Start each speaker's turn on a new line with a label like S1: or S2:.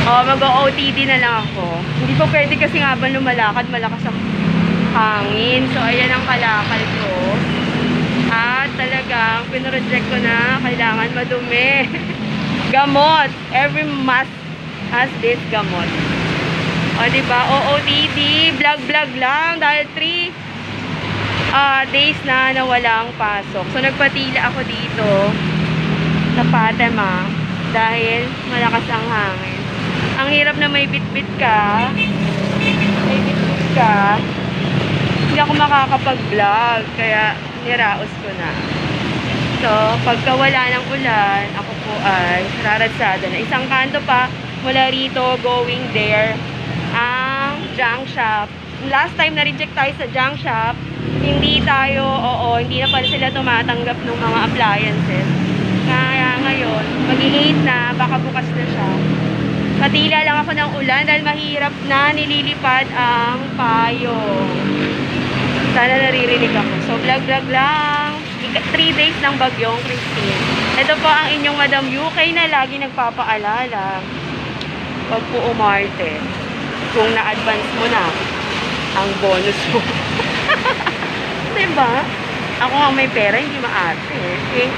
S1: Oh, mag-OOTD na lang ako. Hindi ko pwede kasi nga ba lumalakad, malakas ang hangin. So, ayan ang kalakal ko. At talagang pinroject ko na kailangan madumi. Gamot. Every mask has this gamot. O, diba? OOTD. Vlog-vlog lang. Dahil 3 days na walang pasok. So, nagpatila ako dito sa Patema dahil malakas ang hangin. Ang hirap na may bitbit ka. May bitbit ka. Hindi ako makakapag-vlog. Kaya, niraos ko na. So, pagka wala ng ulan, ako po ay raradsada na. Isang kanto pa, mula rito, going there, ang junk shop. Last time na-reject tayo sa junk shop, hindi na pala sila tumatanggap ng mga appliances. Kaya ngayon, mag-8 na, baka bukas na siya. Patila lang ako ng ulan dahil mahirap na nililipad ang payong. Sana naririnig ako. So, vlog lang. 3 days ng bagyong Christine. Ito po ang inyong Madam UK na lagi nagpapaalala. Huwag po umarte. Kung na-advance mo na ang bonus mo. Diba? Ako ang may pera, hindi maarte. Okay?